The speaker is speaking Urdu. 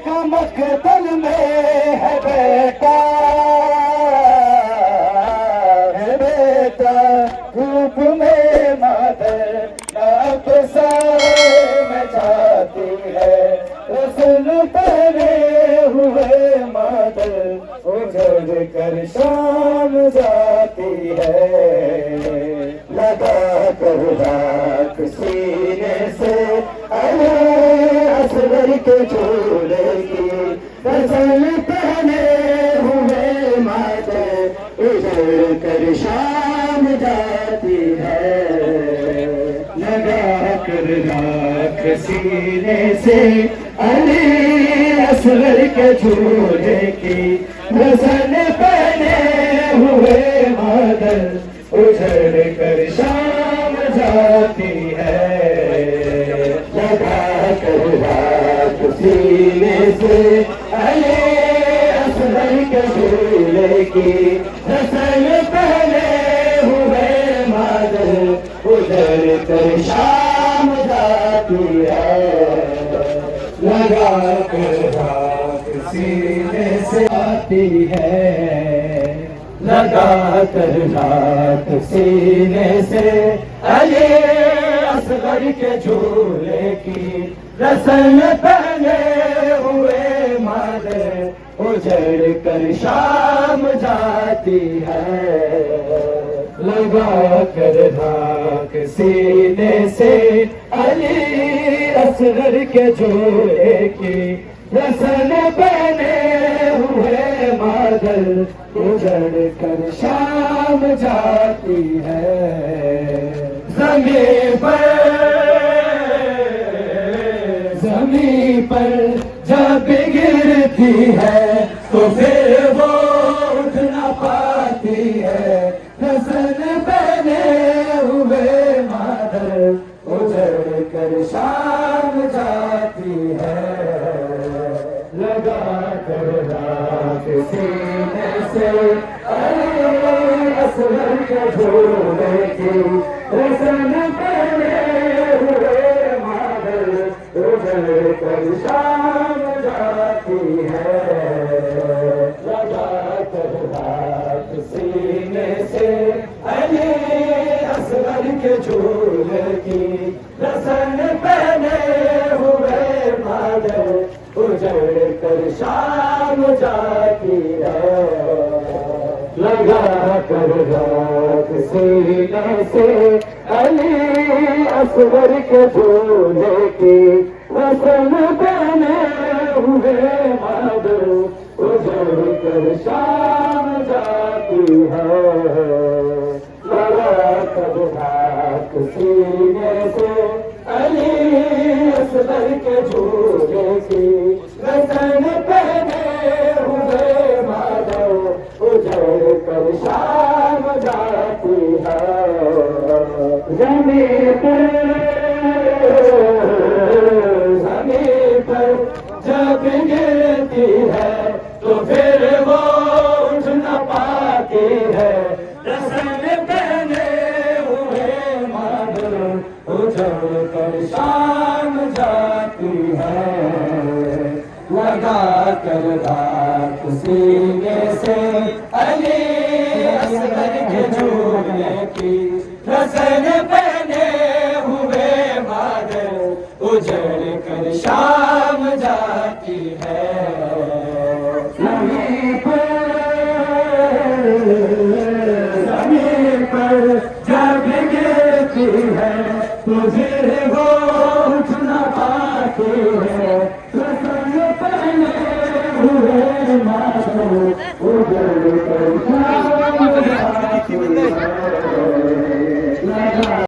کا مقتل میں ہے بیٹا، ہے بیٹا دھوپ میں مادر ناپ سائے میں جاتی ہے، رسول پہنے ہوئے مادر اجڑ کر شام جاتی ہے، لگا کر رات سینے سے اصغر کے جھولے کی غزل پہنے ہوئے مادر اجڑ کر شام جاتی ہے، لگا کر راکھ سینے سے اصغر کے جھولے کی غزل پہنے ہوئے مادر اجڑ کر شام جاتی ہے، لگا کر راکھ سینے سے اصغر کے جھولے کی غزل پہنے ہوئے مادر اجڑ کر شام جاتی ہے، لگا کر راکھ سینے سے آتی ہے، لگا کر راکھ سینے سے اصغر کے جھولے کی رسل پہنے ہوئے مادر اجڑ کر شام جاتی ہے، لگا کر راکھ سینے سے اصغر کے جھولے کی رسل پہنے ہوئے مادر اجڑ کر شام جاتی ہے، زمین پر جب گرتی ہے تو پھر وہ اٹھ نہ پاتی ہے، رسل پہنے ہوئے مادر اجڑ کر شام جاتی ہے، لگا کر راکھ سینے سے اصغر کے جھولے کی رسل پہنے ہوئے مادر اجڑ کر شام جاتی ہے، لگا کر راکھ سینے سے اصغر کے جھولے کی رسل پہنے ہوئے مادر اجڑ کر شام جاتی ہے، لگا کر راکھ سینے سے اصغر کے جھولے کی رسل پہنے ہوئے مادر اجڑ کر شام جاتی ہے، لگا کر راکھ سینے سے اصغر کے جھولے کی رسل پہنے ہوئے مادر اجڑ کر شام جاتی ہے، زمین پر جب گرتی ہے تو پھر وہ اٹھ نہ پاتی ہے، رسل پہنے ہوئے مادر اجڑ کر شام جاتی ہے، لگا کر راکھ سینے سے اصغر کے جھولے کی رسل پہنے ہوئے مادر اجڑ کر شام جاتی ہے، زمین پر جب گرتی ہے تو پھر وہ اٹھ نہ پاتی ہے، رسل پہنے ہوئے مادر اجڑ کر شام جاتی ہے،